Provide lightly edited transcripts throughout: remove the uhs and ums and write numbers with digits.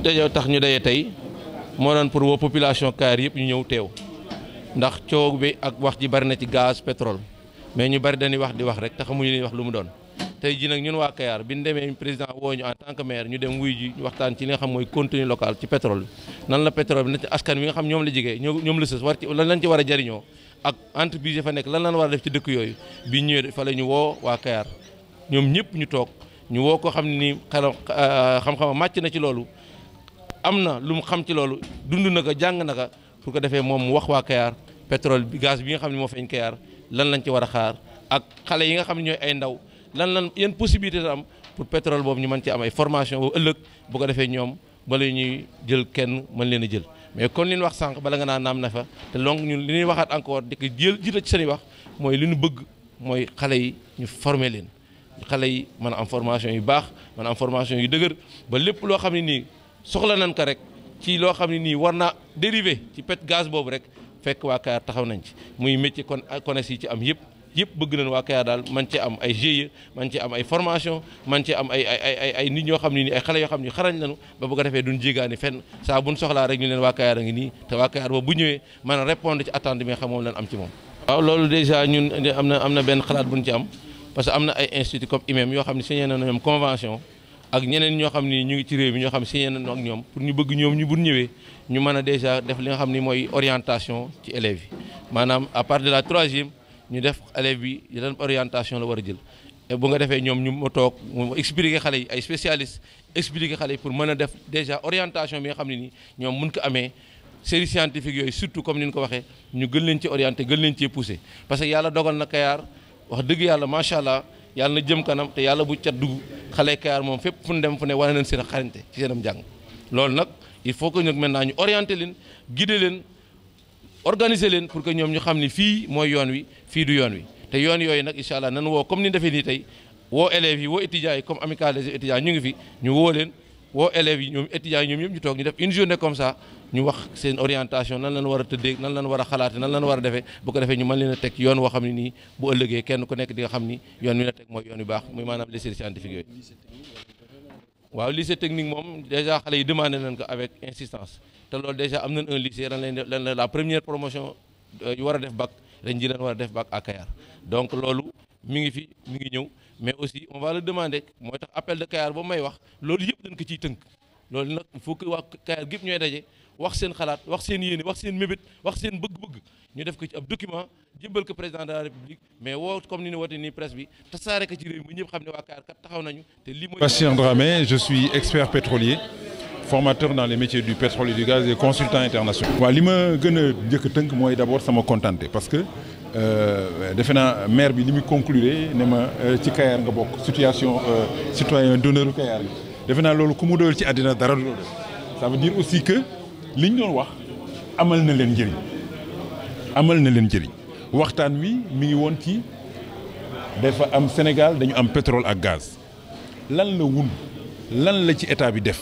dajoo tax ñu daje tey moo doon pour woo population Kayar yëpp ñu ñëw teew ndax coow bi ak wax ji bari na ci gaz pétrole mais ñu bari dañuy wax di wax rek te xamuñu li wax lu mu doon. tey ji nag ñun waa Kayar bi ñu demee président woo ñu en tant que maire ñu dem wuy ji ñu waxtaan ci li nga xam mooy contenu local ci pétrole bi nan la pétrole bi na ci askan wi nga xam ñoom la jigee ñoom la sës war ci lan lañ ci war a jariñoo ak entreprise fa nekk lan lañ war a def ci dëkk yooyu bi ñëwee fa la ñu woo waa Kayar ñoom ñëpp ñu toog ñu woo ko xam ne nii xam-xam màcc na ci loolu am na lu mu xam ci loolu dund na ko jàng na ko pour ko defee moom mu wax waa Kayar pétrole bi gaz bi nga xam ne moo feeñ Kayar lan lañ ci war a xaar ak xale yi nga xam ne ñooy ay ndaw lan yenn possibilité am pour pétrole boobu ñu mën ci am ay formation bu ëllëg bu ko defee ñoom bala ñuy jël kenn mën leen a jël mais kon li ñu wax sànq bala nga naan naam na fa te donc ñun li ñuy waxaat encore di ko jiital ci seen wax mooy li ñu bëgg mooy xale yi ñu former leen xale yi mën a am formation yu baax mën a am formation yu dëgër ba lépp loo xam ne nii soxla nañ ko rek ci loo xam ne nii war naa dérivé ci gaz boobu rek fekk waa Kayar taxaw nañ ci muy métier kon connaisse yi ci am yëpp bëgg nañ waa Kayar daal man ci am ay GIE man ci am ay formation man ci am ay nit ñoo xam ne nii ay xale yoo xam ne xarañ lañu ba bu ko defee duñ jéegaani fenn saa buñ soxlaa rek ñu leen waa Kayar a ngi nii te waa Kayar boobu bu ñëwee mën a répondre ci attente bi nga xam moom lañ am ci moom. waaw loolu déjà ñun am na benn xalaat buñ ci am parce que am na ay institut comme IMEM yoo xam ne signé na ñoom convention ak ñeneen ñoo xam ni ñu ngi ci réew mi ñoo xam ne signé nañu ak ñoom pour ñu bëgg ñoom ñu bu ñëwee ñu mën a déjà def li nga xam ni mooy orientation ci élèves yi maanaam à partir de la troisième ñu def élève bi yan orientation la war a jël bu nga defee ñoom ñu ma toog mu expliquer xale yi ay spécialistes expliquer xale yi pour mën a def déjà orientation bi nga xam ne nii ñoom mun ko amee série scientifique yooyu surtout comme ni ñu ko waxee ñu gën leen ci orienté gën leen cee poussé parce que yàlla dogal na Kayar wax dëgg yàlla macha allah yàlla na jëm kanam te yàlla bu cat dugg xale Kayar moom fépp fu ñu dem fu ne wane nañ seen xarañte ci seenam jàng loolu nag il faut que nag maintenant ñu orienté leen guider leen organiser leen pour que ñoom ñu xam ni fii mooy yoon wi fii du yoon wi te yoon yooyu nag incha allah nan woo comme ni ñu defee nii tey woo élèves yi woo étudiants yi comme amicale des étudiants ñu ngi fi ñu woo leen woo élèves yi ñoom étudiants yi ñoom ñëpp ñu toog ñu def une journée comme ça ñu wax seen orientation nan lañ war a tëddee nan lañ war a xalaate nan lañ war a defee bu ko defee ñu mën leen a teg yoon woo xam ne nii bu ëllëgee kenn ku nekk di nga xam ni yoon wi la teg mooy yoon wi baax muy maanaam les séries scientifiques yooyu. waaw lycée technique moom déjà xale yi demandé nañ ko avec insistance te loolu déjà am nañ un lycée ren lañ la première promotion yu war a def bac ren ji leen war a def bac à Kayar donc loolu mi ngi fi mi ngi ñëw mais aussi on va le demander mooy tax appel de Kayar boobu may wax loolu yëpp dañ ko ciy tënk loolu nag il faut que waa Kayar gépp ñooy daje wax seen xalaat wax seen yéene wax seen mébét wax seen bëgg-bëgg ñu def ko ci ab document jébbal ko président de la république mais woo comme ni ñu woote nii presse bi tasaare ko ci réew mi ñëpp xam ne waa Kayar kat taxaw nañu te lii mooy. Bastien Dramé, je suis expert pétrolier formateur dans les métiers du pétrole et du gaz et consultant international. waaw li ma gën a njëkk a tënk mooy d'abord sama contenté parce que defe naa maire bi li muy conclure ne ma ci Kayar nga bokk situation citoyen d'honneur Kayar bi defe naa loolu ku mu doyal ci àddina dara du loolu ça veut dire aussi que li ñu doon wax amal na leen njëriñ amal na leen njëriñ waxtaan wi mi ngi woon ci dafa am Sénégal dañu am pétrole ak gaz lan la wund lan la ci état bi def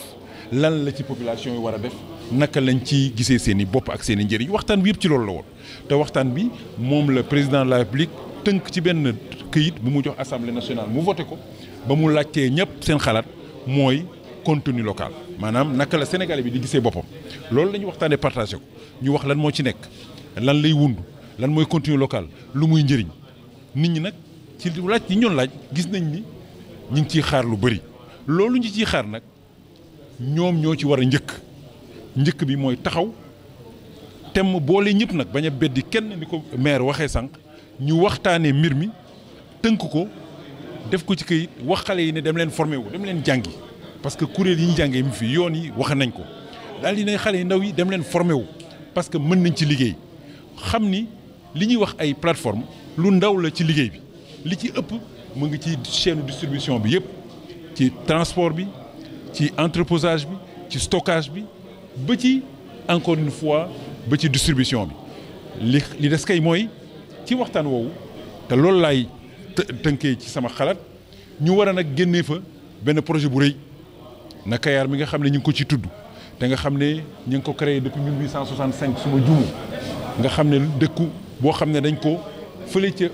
lan la ci population yi war a def naka lañ ci gisee seen i bopp ak seen i njëriñ waxtaan bi yëpp ci loolu la woon te waxtaan bi moom la président de la République tënk ci benn këyit bu mu jox assemblée nationale mu voté ko ba mu laajtee ñëpp seen xalaat mooy contenu local maanaam naka la Sénégalais bi di gisee boppam loolu la ñu waxtaanee partagé ko ñu wax lan moo ci nekk lan lay wund lan mooy contenu local lu muy njëriñ nit ñi nag ci laaj yi ñoon laaj gis nañ ni ñu ngi ciy xaar lu bëri loolu ñu ciy xaar nag ñoom ñoo ci war a njëkk bi mooy taxaw tem boole ñëpp nag bañ a beddi kenn ni ko maire waxee sànq ñu waxtaanee mbir mi tënk ko def ko ci këyit wax xale yi ne dem leen formé wu dem leen jàngi parce que kuréel yi ñu jàngee mi fi yoon yi wax nañ ko daal di ne xale yi ndaw yi dem leen formé wu parce que mën nañ ci liggéey xam ni li ñuy wax ay plateforme lu ndaw la ci liggéey bi li ci ëpp mu ngi ci chaîne distribution bi yëpp ci transport bi ci entreposage bi ci stockage bi ba ci encore une fois ba ci distribution bi li des kay mooy ci waxtaan woowu te loolu laay tënkee ci sama xalaat ñu war a nag génnee fa benn projet bu rëy na Kayar mi nga xam ne ñu ngi ko ci tudd te nga xam ne ñu ngi ko créé depuis 1865 suma jumu nga xam ne dëkku boo xam ne dañ ko fële ca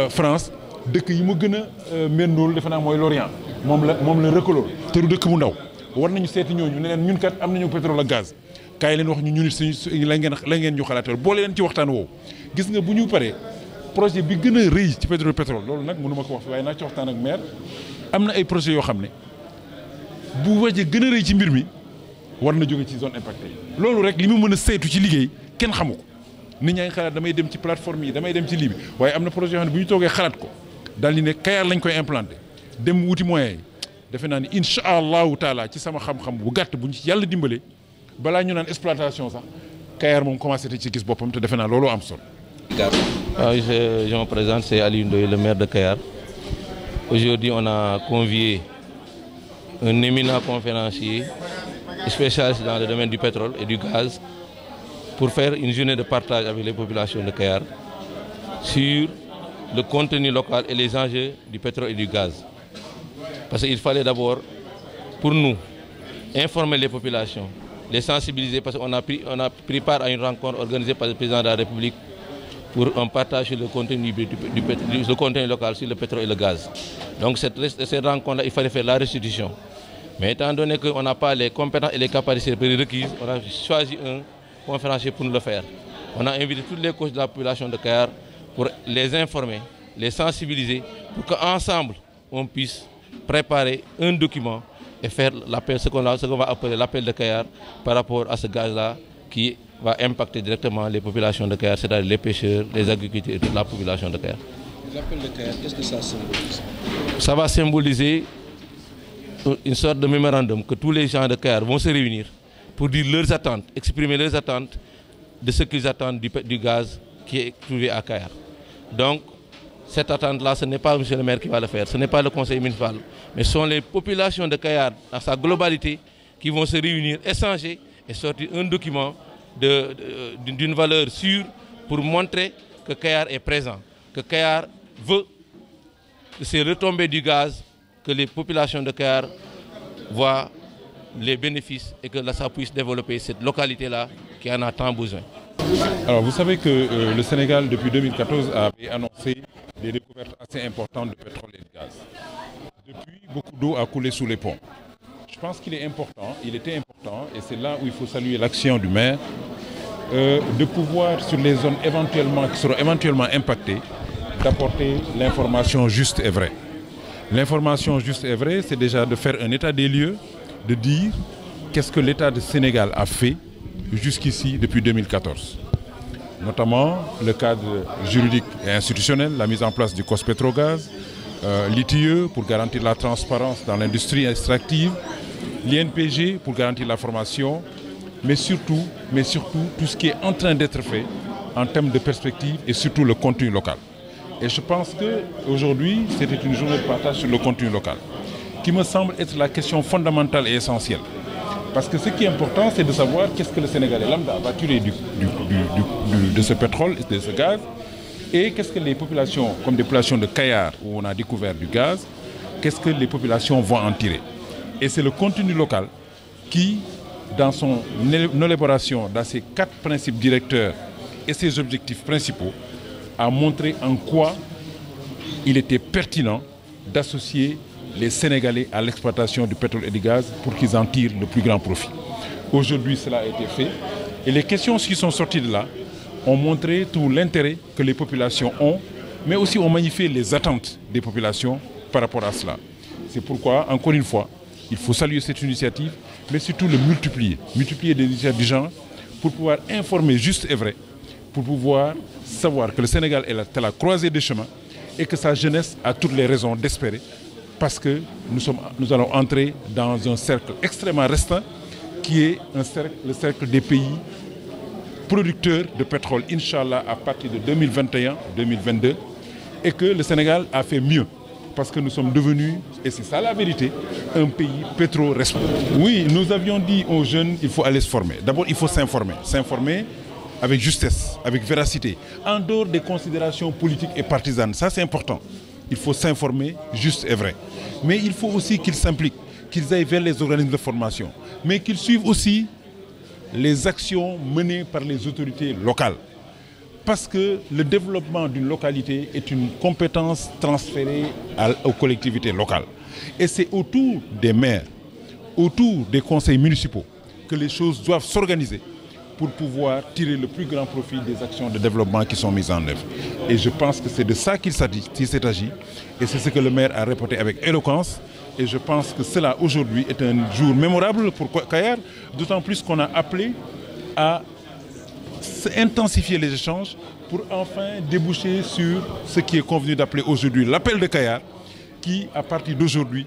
France dëkk yi mu gën a méndool defe naa mooy Lorient moom la rëkkalool te du dëkk bu ndaw war nañu seeti ñooñu ne leen ñun kat am nañu pétrole ak gaz kaay leen wax ñu ñun suñu la ngeen ñu xalaatal boole leen ci waxtaan woowu gis nga bu ñu paree projet bi gën a rëy ci pétrole loolu nag mënu ma ko wax waaye naa ci waxtaan ak maire am na ay projets yoo xam ne bu wàccee gën a rëy ci mbir mi war na jóge ci zone impactée yi loolu rek li mu mën a saytu ci liggéey kenn xamu ko nit ñaa ngi xalaat damay dem ci plateforme yi damay dem ci lii bi waaye am na projet yoo xam ne bu ñu toogee xalaat ko daal di ne Kayar lañ koy implanté dem wuti moyens yi defe naa ni incha allahu taala ci sama xam-xam bu gàtt bu ñu ci yàlla dimbale balaa ñu naan exploitation sax Kayar moom commencé te ci gis boppam te defe naa looloo am solo. Je me présente, c'est Ali Ndoye, le maire de Kayar. Aujourd'hui, on a convié un éminent conférencier spécialiste dans le domaine du pétrole et du gaz pour faire une journée de partage avec les populations de Kayar sur le contenu local et les enjeux du pétrole et du gaz. Parce qu'il fallait d'abord, pour nous, informer les populations, les sensibiliser, parce qu'on a pris part à une rencontre organisée par le président de la République pour un partage sur le contenu, le contenu local sur le pétrole et le gaz. Donc cette rencontre-là, il fallait faire la restitution. Mais étant donné qu'on n'a pas les compétences et les capacités requises, on a choisi un conférencier pour nous le faire. On a invité toutes les couches de la population de Kayar pour les informer, les sensibiliser, pour qu'ensemble, on puisse préparer un document et faire l'appel, ce qu'on va appeler l'appel de Kayar par rapport à ce gaz-là qui va impacter directement les populations de Kayar, c'est-à-dire les pêcheurs, les agriculteurs et toute la population de Kayar. L'appel de Kayar, qu'est-ce que ça symbolise? Ça va symboliser une sorte de mémorandum que tous les gens de Kayar vont se réunir pour dire leurs attentes, exprimer leurs attentes de ce qu'ils attendent du gaz qui est trouvé à Kayar. Donc, cette attente-là, ce n'est pas M. le maire qui va le faire, ce n'est pas le conseil municipal, mais ce sont les populations de Kayar, dans sa globalité, qui vont se réunir, échanger et sortir un document d'une valeur sûre pour montrer que Kayar est présent, que Kayar veut que ces retombées du gaz, que les populations de Kayar voient les bénéfices et que ça puisse développer cette localité-là qui en a tant besoin. Alors vous savez que le Sénégal depuis 2014 avait annoncé des découvertes assez importantes de pétrole et de gaz. Depuis, beaucoup d'eau a coulé sous les ponts. Je pense qu'il est important, il était important, et c'est là où il faut saluer l'action du maire, de pouvoir sur les zones qui seront éventuellement impactées, d'apporter l'information juste et vraie. L'information juste et vraie, c'est déjà de faire un état des lieux, de dire qu'est-ce que l'État du Sénégal a fait jusqu'ici depuis 2014. Notamment le cadre juridique et institutionnel, la mise en place du COS-Pétrogaz, l'ITIE pour garantir la transparence dans l'industrie extractive, l'INPG pour garantir la formation, mais surtout tout ce qui est en train d'être fait en termes de perspective et surtout le contenu local. Et je pense qu'aujourd'hui, c'était une journée de partage sur le contenu local, qui me semble être la question fondamentale et essentielle. Parce que ce qui est important, c'est de savoir qu'est-ce que le Sénégalais lambda va tirer de ce pétrole, de ce gaz, et qu'est-ce que les populations, comme des populations de Kayar, où on a découvert du gaz, qu'est-ce que les populations vont en tirer. Et c'est le contenu local qui, dans son élaboration, dans ses 4 principes directeurs et ses objectifs principaux, a montré en quoi il était pertinent d'associer les Sénégalais à l'exploitation du pétrole et du gaz pour qu'ils en tirent le plus grand profit. Aujourd'hui, cela a été fait. Et les questions qui sont sorties de là ont montré tout l'intérêt que les populations ont, mais aussi ont magnifié les attentes des populations par rapport à cela. C'est pourquoi, encore une fois, il faut saluer cette initiative, mais surtout le multiplier des initiatives du genre pour pouvoir informer juste et vrai, pour pouvoir savoir que le Sénégal est à la croisée des chemins et que sa jeunesse a toutes les raisons d'espérer, parce que nous allons entrer dans un cercle extrêmement restreint qui est le cercle des pays producteurs de pétrole, Inch'Allah, à partir de 2021-2022, et que le Sénégal a fait mieux, parce que nous sommes devenus, et c'est ça la vérité, un pays pétro-responsable. Oui, nous avions dit aux jeunes, il faut aller se former. D'abord, il faut s'informer avec justesse, avec véracité, en dehors des considérations politiques et partisanes. Ça, c'est important. Il faut s'informer juste et vrai. Mais il faut aussi qu'ils s'impliquent, qu'ils aillent vers les organismes de formation, mais qu'ils suivent aussi les actions menées par les autorités locales. Parce que le développement d'une localité est une compétence transférée aux collectivités locales. Et c'est autour des maires, autour des conseils municipaux que les choses doivent s'organiser pour pouvoir tirer le plus grand profit des actions de développement qui sont mises en œuvre. Et je pense que c'est de ça qu'il s'agit, et c'est ce que le maire a répété avec éloquence. Et je pense que cela aujourd'hui est un jour mémorable pour Kayar, d'autant plus qu'on a appelé à intensifier les échanges pour enfin déboucher sur ce qui est convenu d'appeler aujourd'hui l'appel de Kayar, qui à partir d'aujourd'hui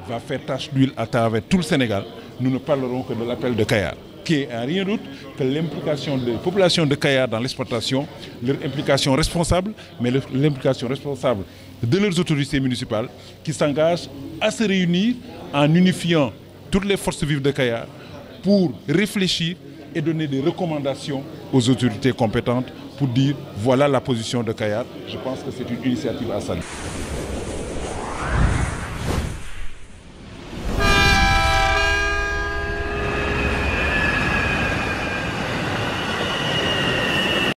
va faire tache d'huile à travers tout le Sénégal. Nous ne parlerons que de l'appel de Kayar, qui est en rien d'autre que l'implication des populations de Kayar dans l'exploitation, leur implication responsable, mais l'implication responsable de leurs autorités municipales qui s'engagent à se réunir en unifiant toutes les forces vives de Kayar pour réfléchir et donner des recommandations aux autorités compétentes pour dire voilà la position de Kayar. Je pense que c'est une initiative à saluer.